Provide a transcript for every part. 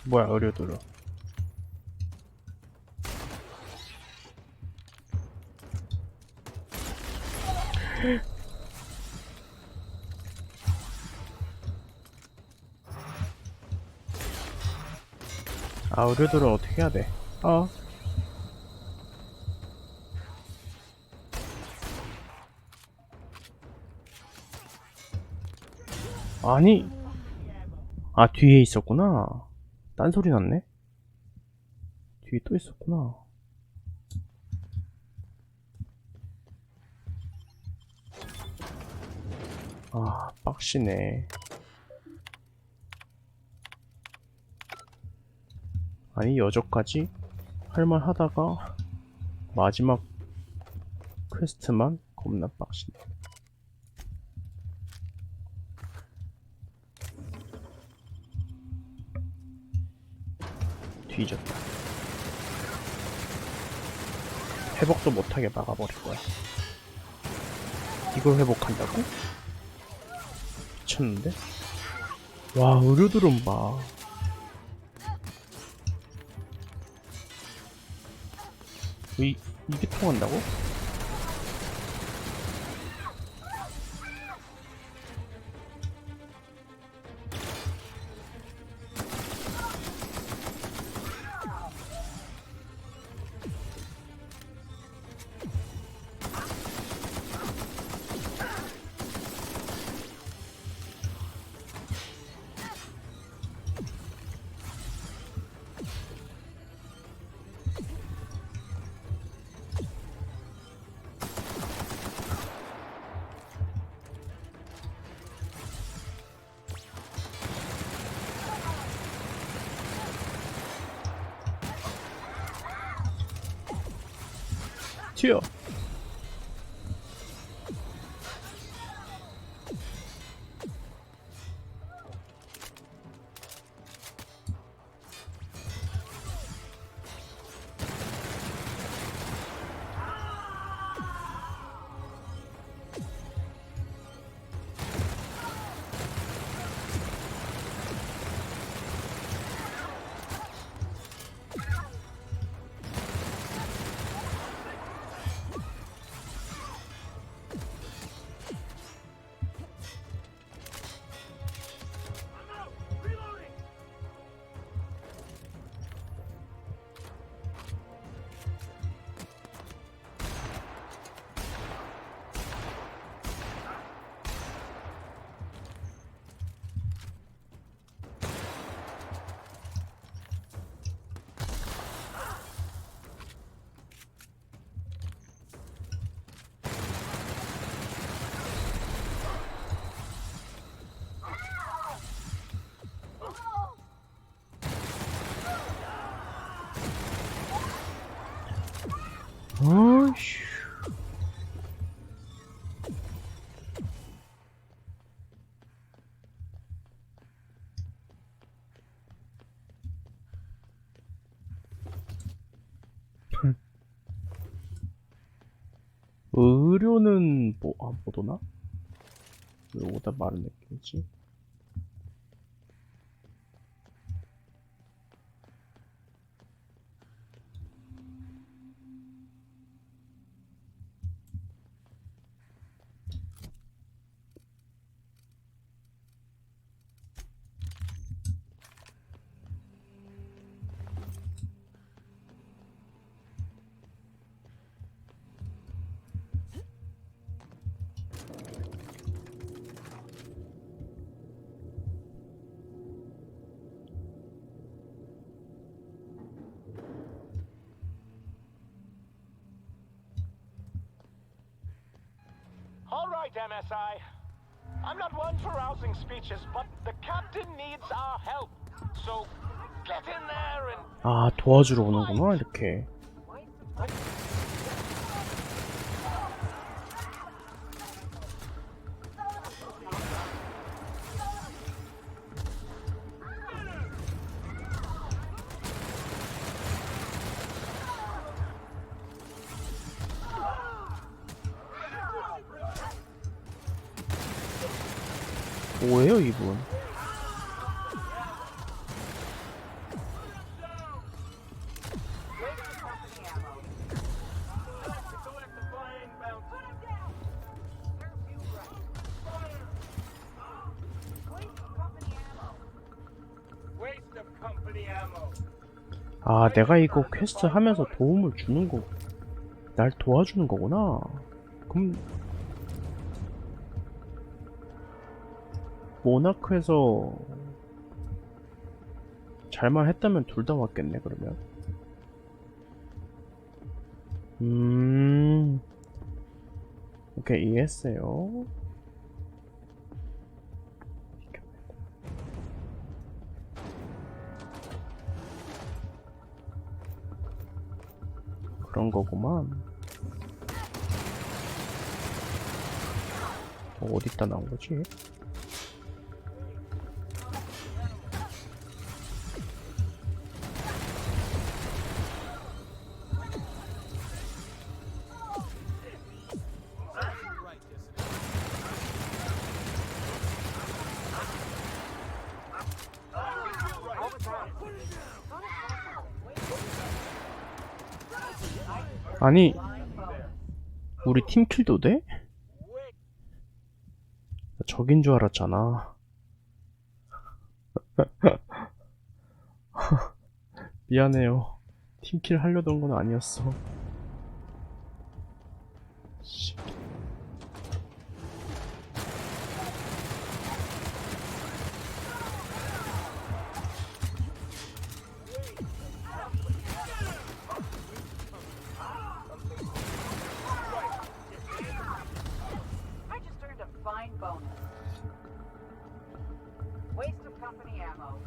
뭐야, 의료도로. 아, 의료도를 어떻게 해야 돼? 아. 아니. 아, 뒤에 있었구나. 딴 소리 났네? 뒤에 또 있었구나. 아, 빡시네. 아니, 여저까지 할만 하다가 마지막 퀘스트만 겁나 빡시네. 뒤졌다. 회복도 못하게 막아버릴 거야. 이걸 회복한다고? 미쳤는데? 와, 의료드론 봐. 이게 통한다고? 튀어. 어이씨. 의료는 못 오나? 왜 오다 말은 느낌이지? All right, MSI. I'm not one for rousing speeches, but the captain needs our help. So get in there and 아, 도와주러 오는구나, 이렇게. 뭐예요, 이분? 아, 내가 이거 퀘스트 하면서 도움을 주는 거, 날 도와주는 거구나. 그럼 모나크에서 잘만 했다면 둘 다 왔겠네, 그러면. 오케이, 이해했어요. 그런 거구만. 어디다 나온 거지? 아니, 우리 팀킬도 돼? 나 적인 줄 알았잖아. 미안해요. 팀킬 하려던 건 아니었어. 씨. I just earned a fine bonus. Waste of company ammo.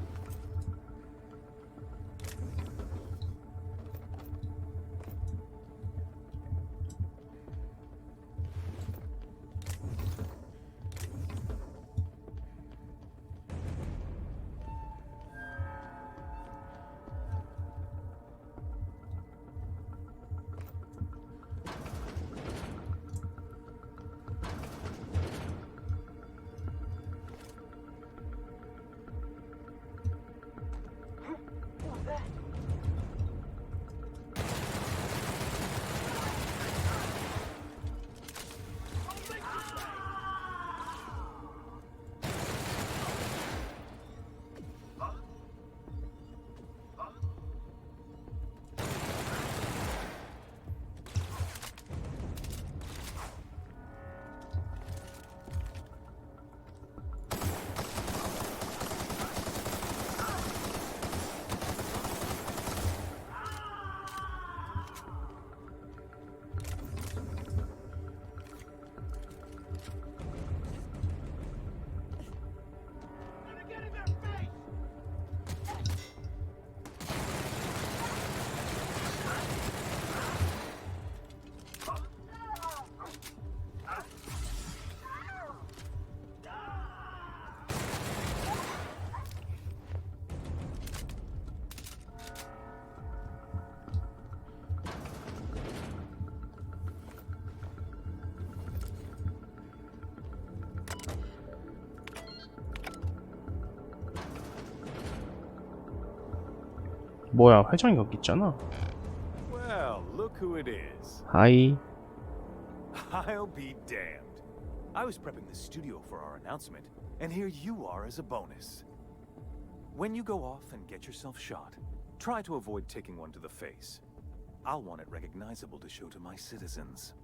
뭐야, 회장이 여기 있잖아. Well, look who it is. 하이. I'll be damned. I was prepping the studio for our announcement, and here you are as a bonus. When you go off and get yourself shot, try to avoid taking one to the face. I'll want it recognizable to show to my citizens.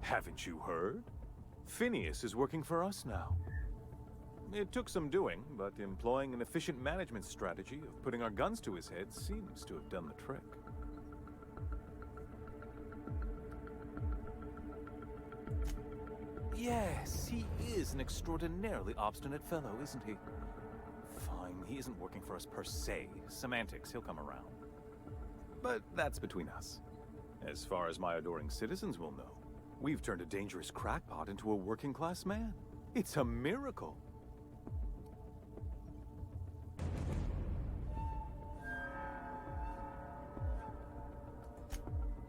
Haven't you heard? Phineas is working for us now. It took some doing, but employing an efficient management strategy of putting our guns to his head seems to have done the trick. Yes, he is an extraordinarily obstinate fellow, isn't he? Fine, he isn't working for us per se. Semantics, he'll come around. But that's between us. As far as my adoring citizens will know, we've turned a dangerous crackpot into a working-class man. It's a miracle.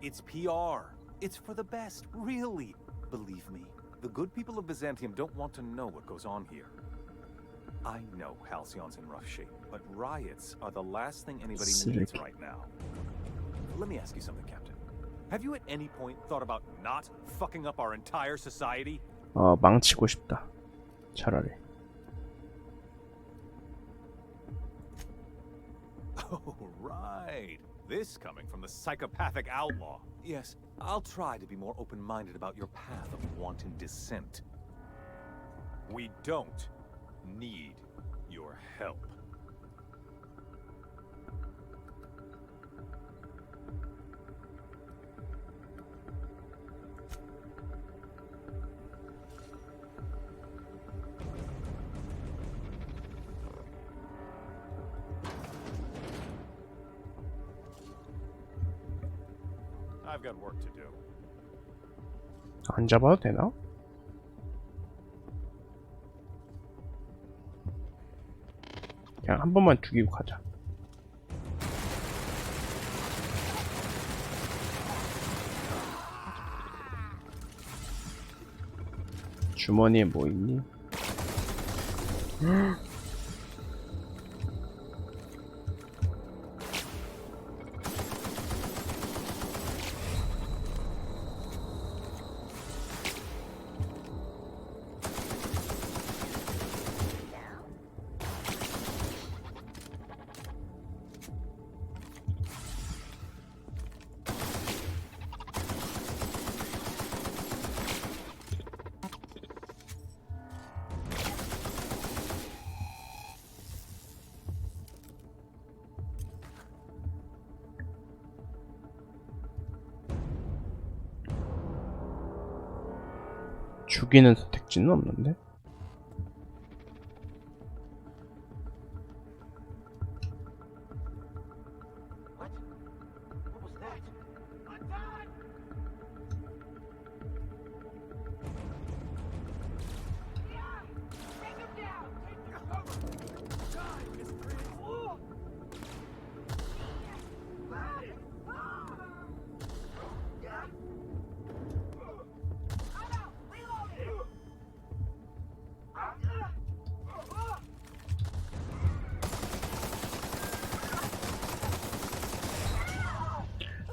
It's PR. It's for the best, really. Believe me, the good people of Byzantium don't want to know what goes on here. I know Halcyon's in rough shape, but riots are the last thing anybody needs right now. Let me ask you something, Captain. Have you at any point thought about not fucking up our entire society? 망치고 싶다. 차라리. Oh, right. This coming from the psychopathic outlaw. Yes, I'll try to be more open-minded about your path of wanton dissent. We don't need your help. I've got work to do. 안 잡아도 되나? 그냥 한 번만 죽이고 가자. 주머니에 뭐 있니? 죽이는 선택지는 없는데?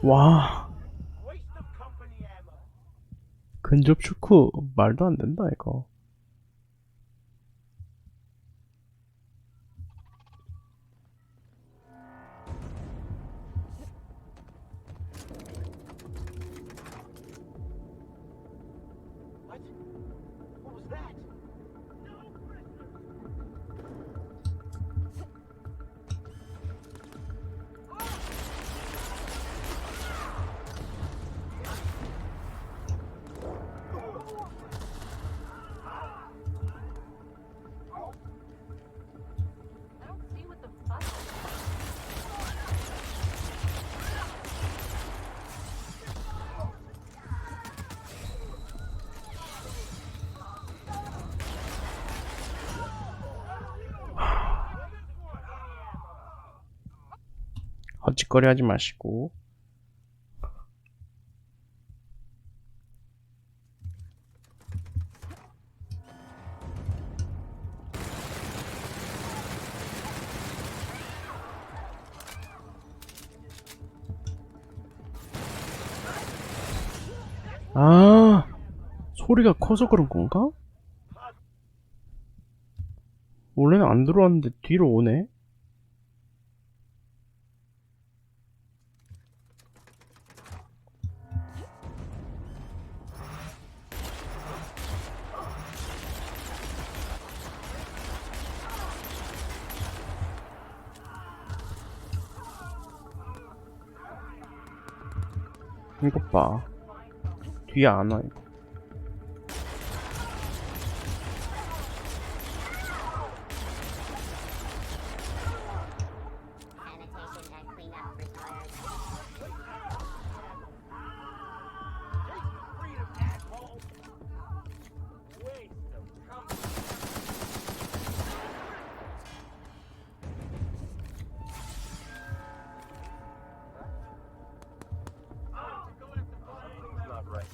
와, 근접 슈크 말도 안 된다 이거. I don't see what the fuck. 헛짓거리 하지 마시고. 아, 소리가 커서 그런 건가? 원래는 안 들어왔는데 뒤로 오네? 이것 봐. 뒤에 안 와, 이거. Sanitation and cleanup required. Not right.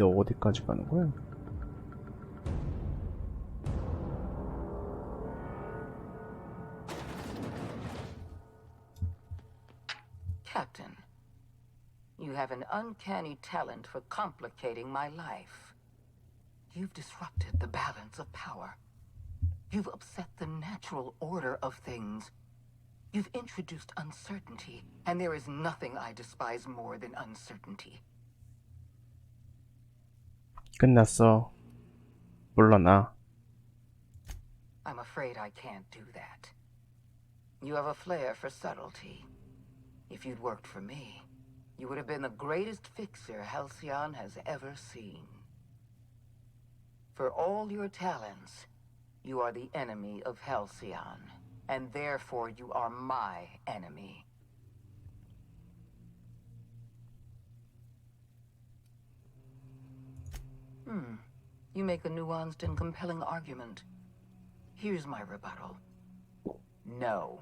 근데 어디까지 가는 거야? Captain, you have an uncanny talent for complicating my life. You've disrupted the balance of power. You've upset the natural order of things. You've introduced uncertainty, and there is nothing I despise more than uncertainty. 끝났어. 물러나. I'm afraid I can't do that. You have a flair for subtlety. If you'd worked for me, you would have been the greatest fixer Halcyon has ever seen. For all your talents, you are the enemy of Halcyon, and therefore you are my enemy. You make a nuanced and compelling argument. Here's my rebuttal. No.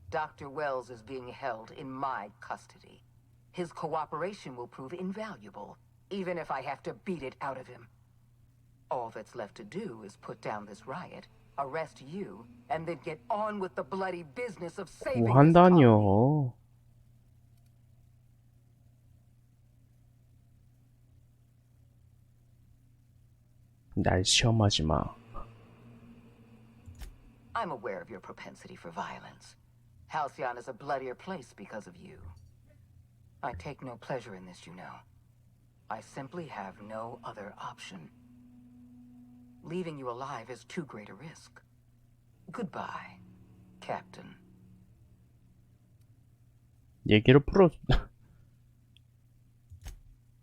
Dr. Wells is being held in my custody. His cooperation will prove invaluable, even if I have to beat it out of him. All that's left to do is put down this riot, arrest you, and then get on with the bloody business of saving 뭐 this colony. 한다뇨. 날 시험하지 마. I'm aware of your propensity for violence. Halcyon is a bloodier place because of you. I take no pleasure in this, you know. I simply have no other option. Leaving you alive is too great a risk. Goodbye, Captain. 얘기를 풀어.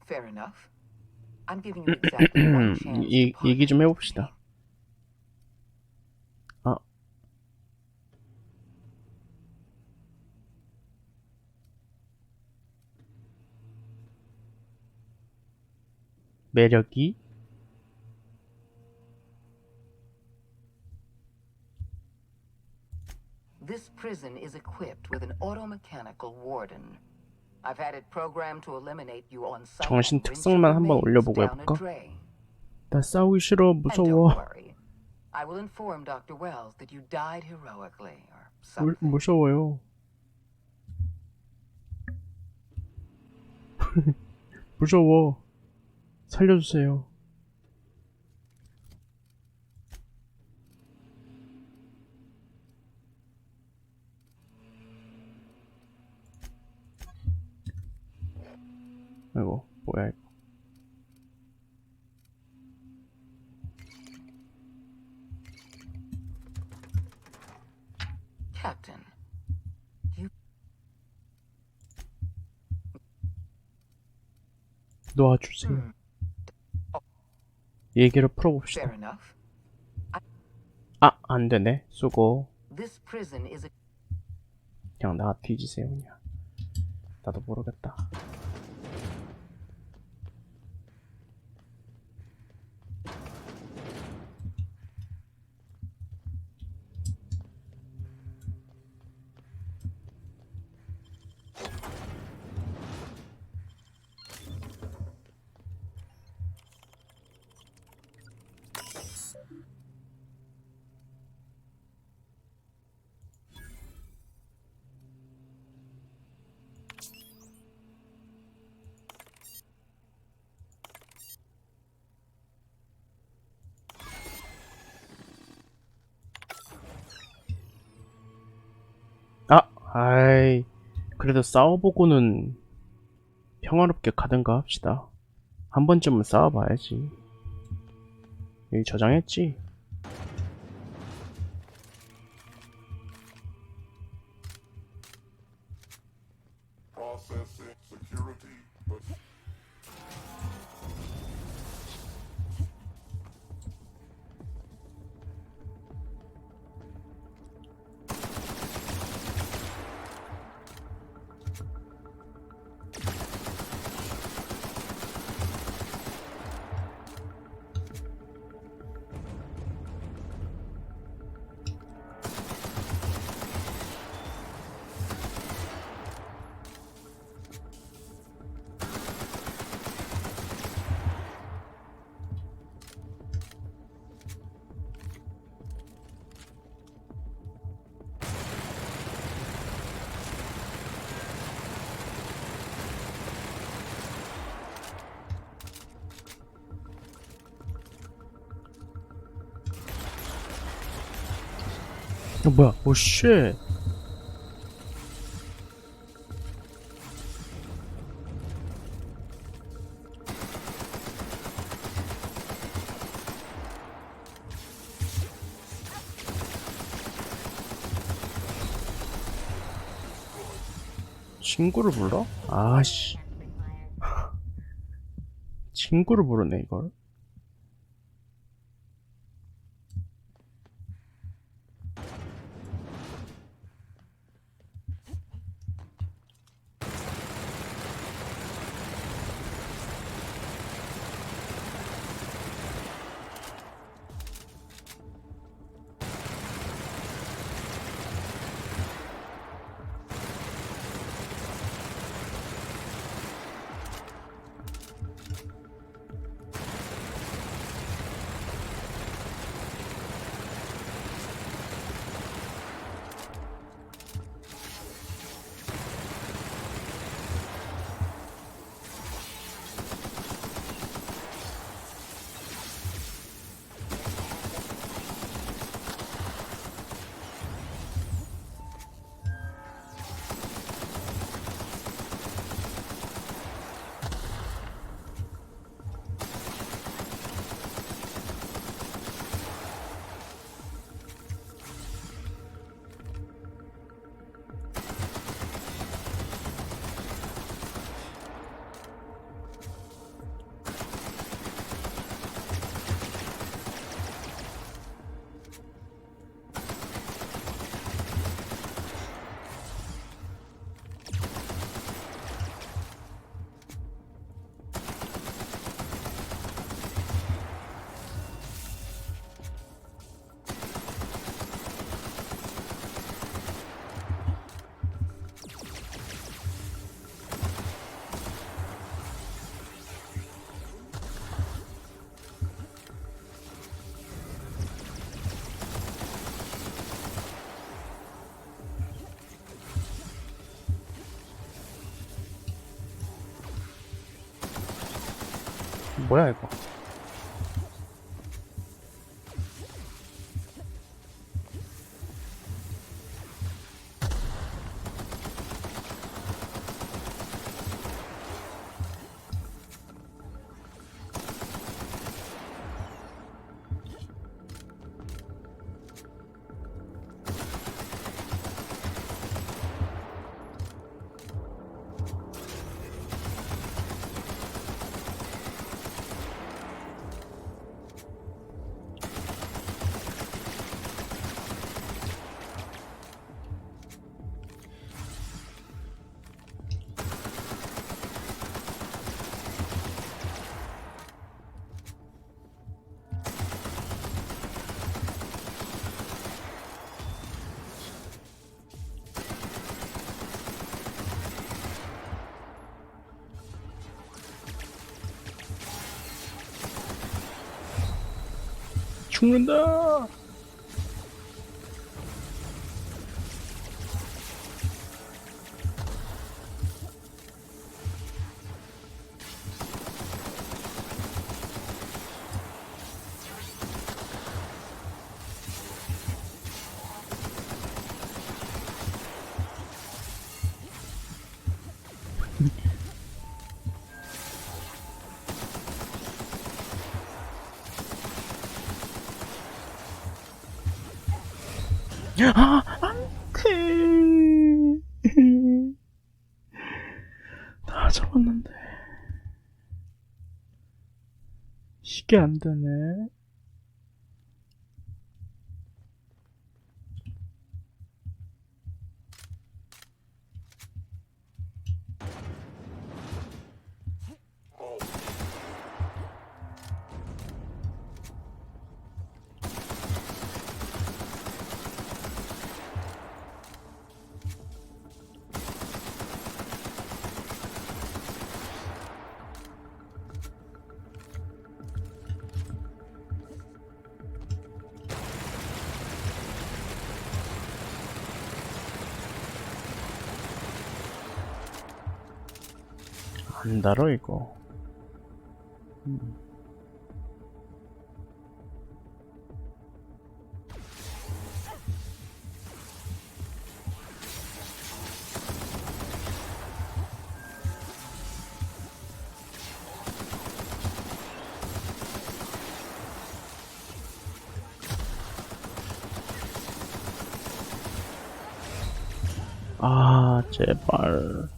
Fair enough. I'm giving you exactly one chance to 얘기 좀 partner with 해봅시다. me. 아. 매력이? This prison is equipped with an automechanical warden. I've had it programmed to eliminate you on sight. 정신 and rinse 특성만 your 한번 remains 올려보고 down a 해볼까? drain. 나 싸우기 싫어. And don't 무서워. worry. I will inform Dr. Wells that you died heroically or 물, something. 무서워요. 무서워. 살려주세요. 아이고, 뭐야 이거. Captain, you 놓아주세요. 얘기를 풀어봅시다. fair enough. 아, 안 되네. 수고. This prison is a 그냥 나 뒤지세요 그냥. 나도 모르겠다. 아이, 그래도 싸워보고는 평화롭게 가든가 합시다. 한 번쯤은 싸워봐야지. 여기 저장했지? Processing security, but 뭐야? 오 쉣. 친구를 불러? 아씨. 친구를 부르네 이걸. 뭐야 이거? 죽는다. 아, 안 돼. 다 잡았는데. 이게 안 되네. 안 달어 이거. 아, 제발.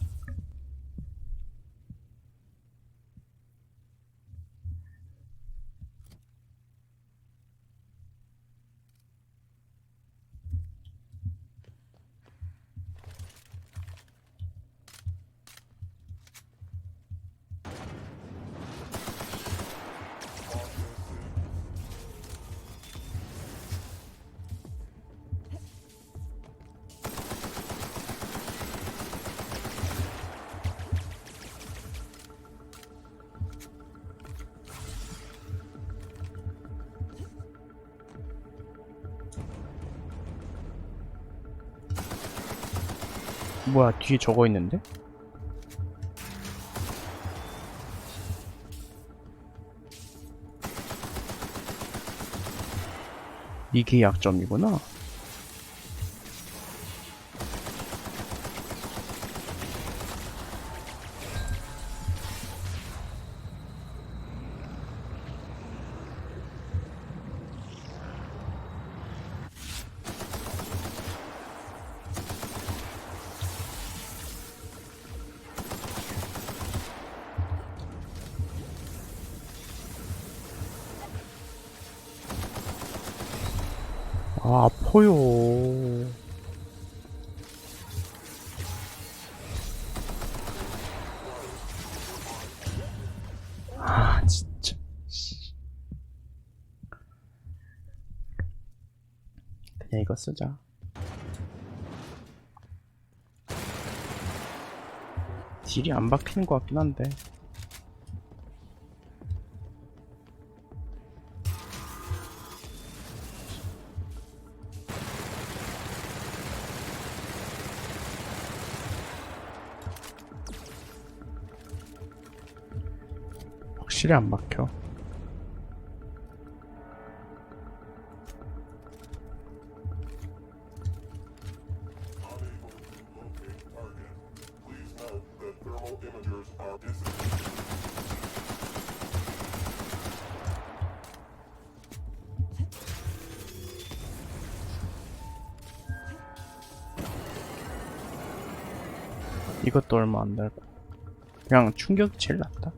뭐야, 뒤에 저거 있는데? 이게 약점이구나. 아, 아파요. 아, 진짜. 그냥 이거 쓰자. 딜이 안 박히는 것 같긴 한데. 확실히 안 박혀. 이것도 얼마 안 달고. 그냥 충격이 제일 낫다.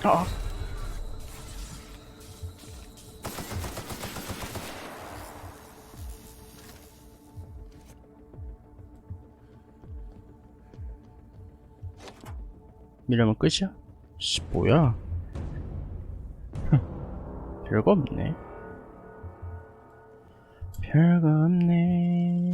아, 이러면 끝이야? 씨, 뭐야? 별거 없네. 별거 없네.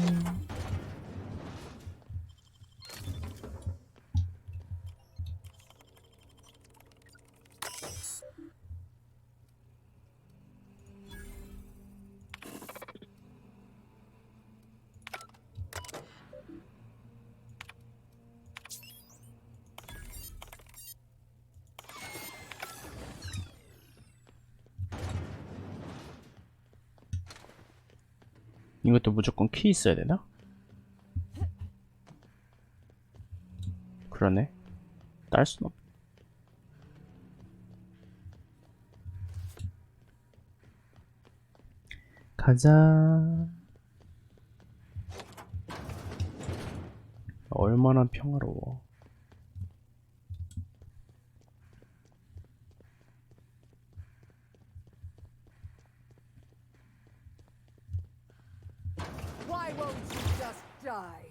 이것도 무조건 키 있어야 되나? 그러네. 딸 순 없. 가자. 얼마나 평화로워. Why won't you just die?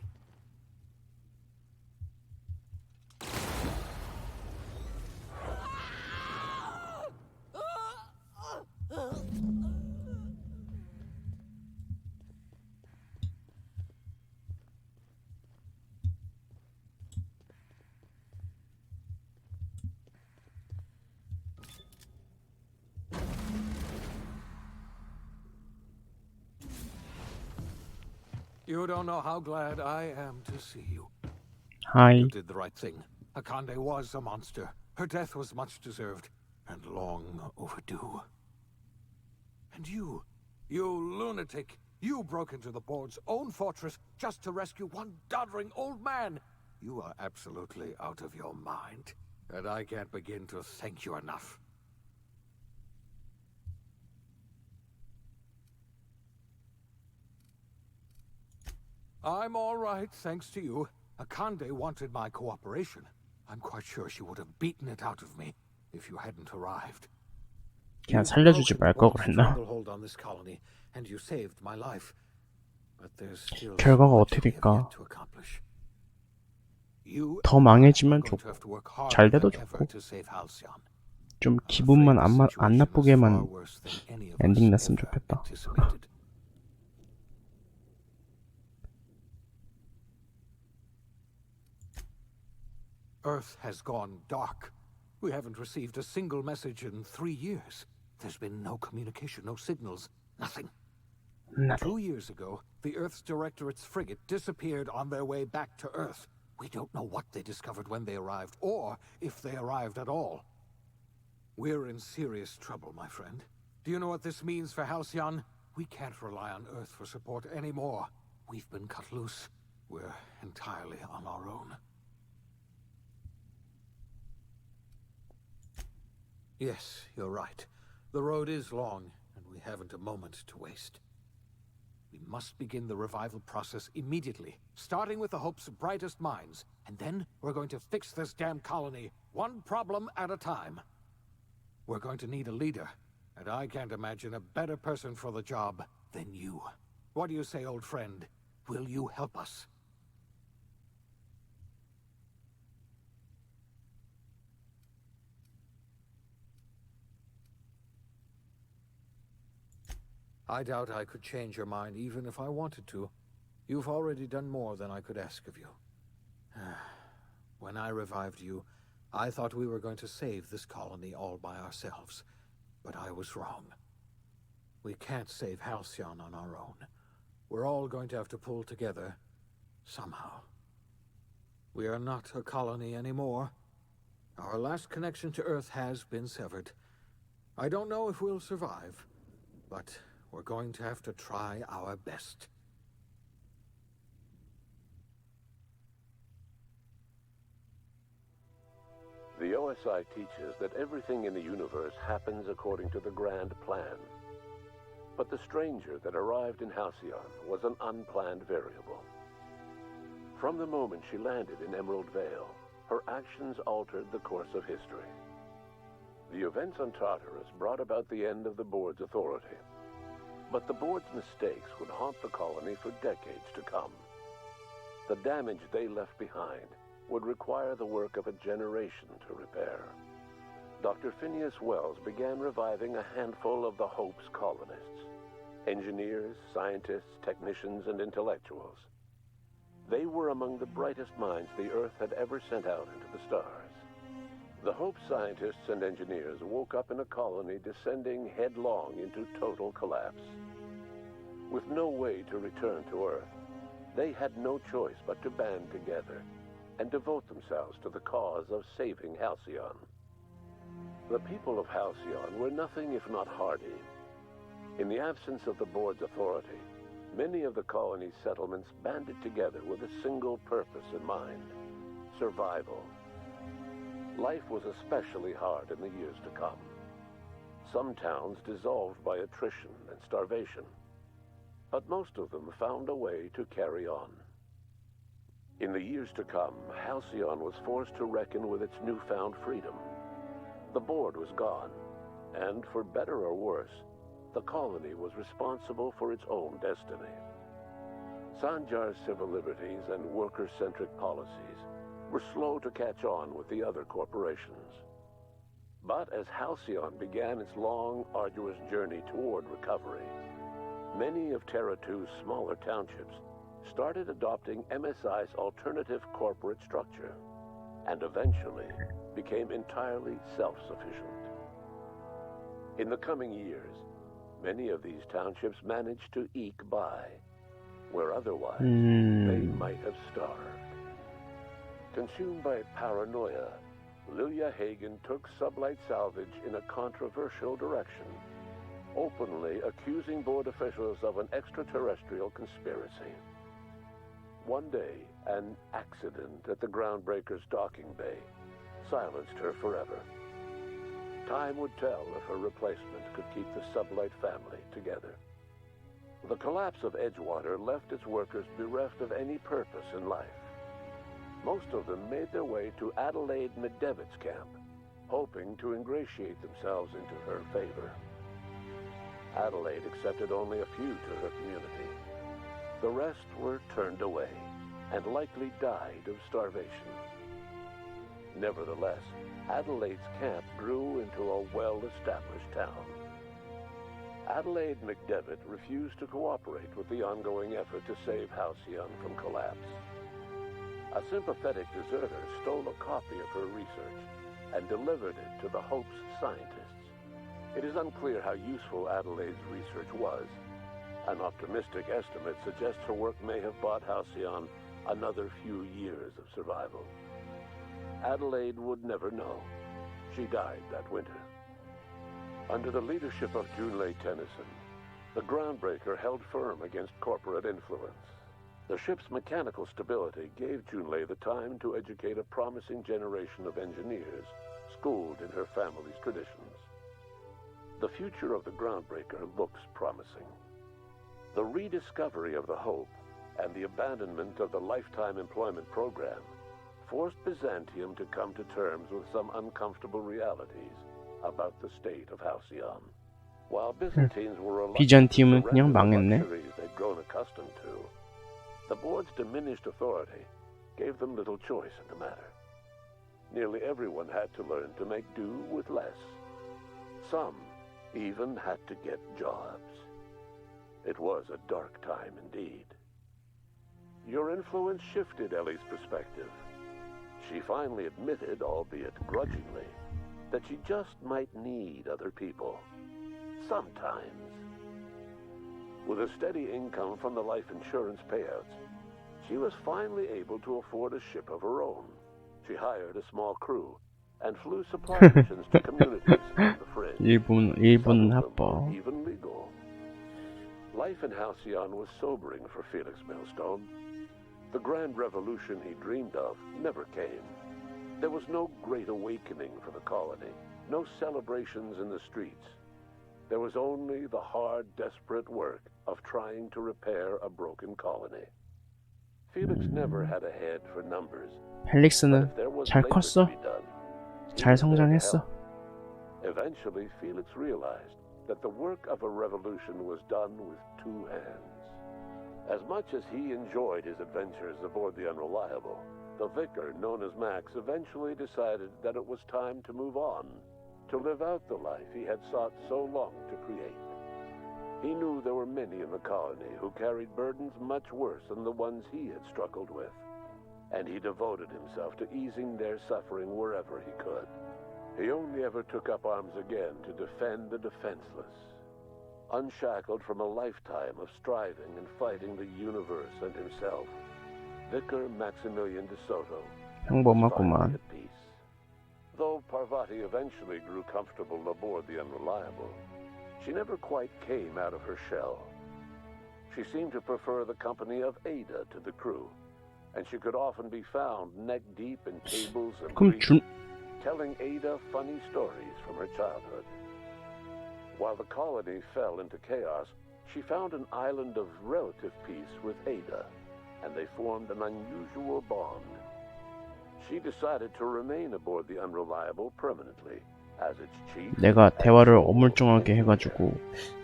You don't know how glad I am to see you. 하이. You did the right thing. Akande was a monster. Her death was much deserved and long overdue. And you lunatic, you broke into the board's own fortress just to rescue one doddering old man. You are absolutely out of your mind, and I can't begin to thank you enough. I'm all right, thanks to you. Akande wanted my cooperation. I'm quite sure she would have beaten it out of me if you hadn't arrived. 그냥 살려주지 말 걸 그랬나? Hold on this colony, and you saved my life. But there's still 결과가 so much 어떻게 we have 될까? yet to accomplish. You 더 and I 망해지면 are going to 좋고, have to work harder 잘 돼도 than ever 좋고. to save Halcyon. 좀 I'm 기분만 afraid the 안 situation is 나쁘게만 far worse than any of us 엔딩 났으면 ever 좋겠다. anticipated. Earth has gone dark. We haven't received a single message in 3 years. There's been no communication, no signals, nothing. 2 years ago, the Earth's Directorate's frigate disappeared on their way back to Earth. We don't know what they discovered when they arrived, or if they arrived at all. We're in serious trouble, my friend. Do you know what this means for Halcyon? We can't rely on Earth for support anymore. We've been cut loose. We're entirely on our own. Yes, you're right. The road is long, and we haven't a moment to waste. We must begin the revival process immediately, starting with the Hope's brightest minds, and then we're going to fix this damn colony, one problem at a time. We're going to need a leader, and I can't imagine a better person for the job than you. What do you say, old friend? Will you help us? I doubt I could change your mind even if I wanted to. You've already done more than I could ask of you. When I revived you, I thought we were going to save this colony all by ourselves. But I was wrong. We can't save Halcyon on our own. We're all going to have to pull together, somehow. We are not a colony anymore. Our last connection to Earth has been severed. I don't know if we'll survive, but we're going to have to try our best. The OSI teaches that everything in the universe happens according to the grand plan. But the stranger that arrived in Halcyon was an unplanned variable. From the moment she landed in Emerald Vale, her actions altered the course of history. The events on Tartarus brought about the end of the board's authority. But the board's mistakes would haunt the colony for decades to come. The damage they left behind would require the work of a generation to repair. Dr. Phineas Wells began reviving a handful of the Hope's colonists: engineers, scientists, technicians, and intellectuals. They were among the brightest minds the Earth had ever sent out into the stars. The Hope scientists and engineers woke up in a colony descending headlong into total collapse. With no way to return to Earth, they had no choice but to band together and devote themselves to the cause of saving Halcyon. The people of Halcyon were nothing if not hardy. In the absence of the board's authority, many of the colony's settlements banded together with a single purpose in mind: survival. Life was especially hard in the years to come. Some towns dissolved by attrition and starvation, but most of them found a way to carry on. In the years to come, Halcyon was forced to reckon with its newfound freedom. The board was gone, and for better or worse, the colony was responsible for its own destiny. Sanjar's civil liberties and worker-centric policies were slow to catch on with the other corporations. But as Halcyon began its long, arduous journey toward recovery, many of Terra 2's smaller townships started adopting MSI's alternative corporate structure, and eventually became entirely self-sufficient. In the coming years, many of these townships managed to eke by, where otherwise they might have starved. Consumed by paranoia, Lilia Hagen took Sublight Salvage in a controversial direction, openly accusing board officials of an extraterrestrial conspiracy. One day, an accident at the Groundbreaker's docking bay silenced her forever. Time would tell if her replacement could keep the Sublight family together. The collapse of Edgewater left its workers bereft of any purpose in life. Most of them made their way to Adelaide McDevitt's camp, hoping to ingratiate themselves into her favor. Adelaide accepted only a few to her community. The rest were turned away and likely died of starvation. Nevertheless, Adelaide's camp grew into a well-established town. Adelaide McDevitt refused to cooperate with the ongoing effort to save Halcyon from collapse. A sympathetic deserter stole a copy of her research and delivered it to the Hope's scientists. It is unclear how useful Adelaide's research was. An optimistic estimate suggests her work may have bought Halcyon another few years of survival. Adelaide would never know. She died that winter. Under the leadership of Junlei Tennyson, the Groundbreaker held firm against corporate influence. The ship's mechanical stability gave Junlei the time to educate a promising generation of engineers, schooled in her family's traditions. The future of the Groundbreaker looks promising. The rediscovery of the Hope and the abandonment of the lifetime employment program forced Byzantium to come to terms with some uncomfortable realities about the state of Halcyon. While Byzantines were reluctant 비잔티움은 to 그냥 surrender the 망했네. luxuries they'd grown accustomed to, the board's diminished authority gave them little choice in the matter. Nearly everyone had to learn to make do with less. Some even had to get jobs. It was a dark time indeed. Your influence shifted Ellie's perspective. She finally admitted, albeit grudgingly, that she just might need other people. Sometimes. With a steady income from the life insurance payouts, she was finally able to afford a ship of her own. She hired a small crew and flew supply missions to communities on the fringe. 일본 Some of them 합법. were even legal. Life in Halcyon was sobering for Felix Millstone. The grand revolution he dreamed of never came. There was no great awakening for the colony, no celebrations in the streets. There was only the hard, desperate work of trying to repair a broken colony. Felix never had a head for numbers. But 헬릭스는 if there was 잘 labor 컸어. to be done, he 잘 was there to 성장했어. help. Eventually, Felix realized that the work of a revolution was done with two hands. As much as he enjoyed his adventures aboard the Unreliable, The vicar, known as Max, eventually decided that it was time to move on, to live out the life he had sought so long to create. He knew there were many in the colony who carried burdens much worse than the ones he had struggled with, and he devoted himself to easing their suffering wherever he could. He only ever took up arms again to defend the defenseless, unshackled from a lifetime of striving and fighting the universe and himself. Vicar Maximilian de Soto was finally at peace. Though Parvati eventually grew comfortable aboard the Unreliable, she never quite came out of her shell. She seemed to prefer the company of Ada to the crew, and she could often be found neck-deep in tables and grease, telling Ada funny stories from her childhood. While the colony fell into chaos, she found an island of relative peace with Ada, and they formed an unusual bond. She decided to remain aboard the Unreliable permanently as its chief. 내가 대화를 어물쩡하게 해가지고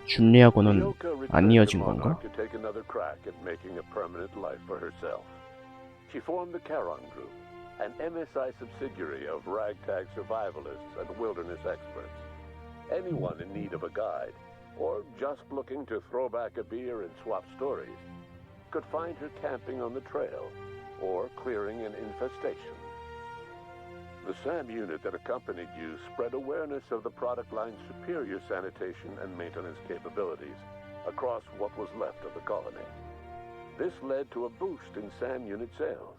준리하고는 안 이어진 건가? To take another crack at making a permanent life for herself. She formed the Charon Group, an MSI subsidiary of ragtag survivalists and wilderness experts. Anyone in need of a guide, or just looking to throw back a beer and swap stories, could find her camping on the trail, or clearing an infestation. The SAM unit that accompanied you spread awareness of the product line's superior sanitation and maintenance capabilities across what was left of the colony. This led to a boost in SAM unit sales.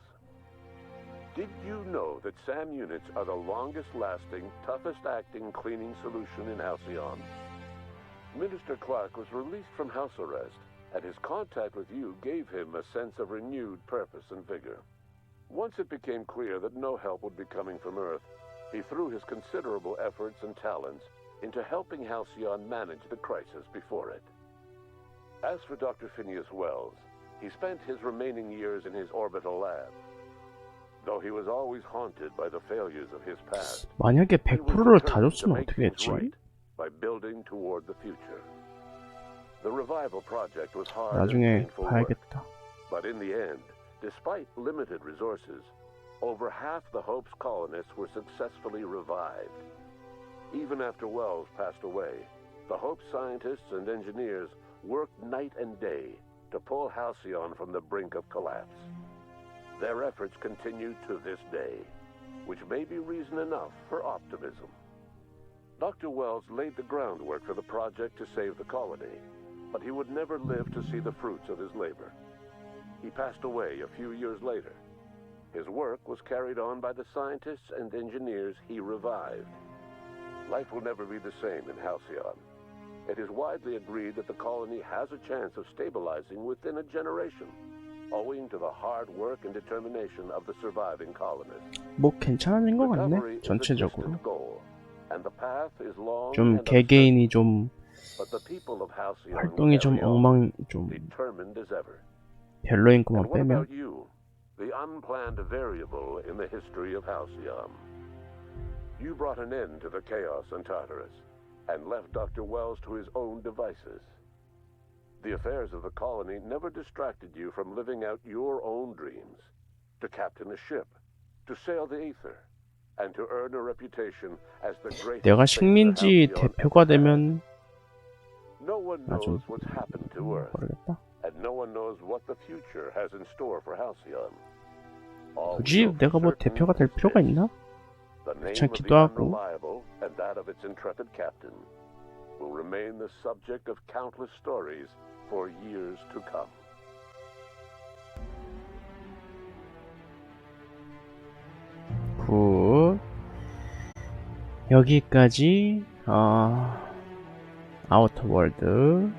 Did you know that SAM units are the longest-lasting, toughest-acting cleaning solution in Halcyon? Minister Clark was released from house arrest, and his contact with you gave him a sense of renewed purpose and vigor. Once it became clear that no help would be coming from Earth, he threw his considerable efforts and talents into helping Halcyon manage the crisis before it. As for Dr. Phineas Wells, he spent his remaining years in his orbital lab. Though he was always haunted by the failures of his past, 만약에 100%를 다 줬으면 어떻게 했지? By building toward the future. The revival project was hard 나중에 and painful 봐야겠다. work, but in the end, despite limited resources, over half the Hope's colonists were successfully revived. Even after Wells passed away, the Hope scientists and engineers worked night and day to pull Halcyon from the brink of collapse. Their efforts continue to this day, which may be reason enough for optimism. Dr. Wells laid the groundwork for the project to save the colony, but he would never live to see the fruits of his labor. He passed away a few years later. His work was carried on by the scientists and engineers he revived. Life will never be the same in Halcyon. It is widely agreed that the colony has a chance of stabilizing within a generation, owing to the hard work and determination of the surviving colonists. 뭐 괜찮아진 것 같네, 전체적으로. 좀 개개인이 좀 활동이 좀 좀 별로인 것만 빼면. The unplanned variable in the history of Halcyon. You brought an end to the chaos in Tartarus and left Dr. Wells to his own devices. The affairs of the colony never distracted you from living out your own dreams, to captain a ship, to sail the ether, and to earn a reputation as the greatest. 내가 식민지 대표가 되면 No one knows what's happened to Earth, 모르겠다. and no one knows what the future has in store for Halcyon. 굳이 내가 뭐 대표가 될 필요가 있나? 귀찮기도 하고. And that of its intrepid captain will remain the subject of countless stories for years to come. 굿. 여기까지 아우터 월드였습니다.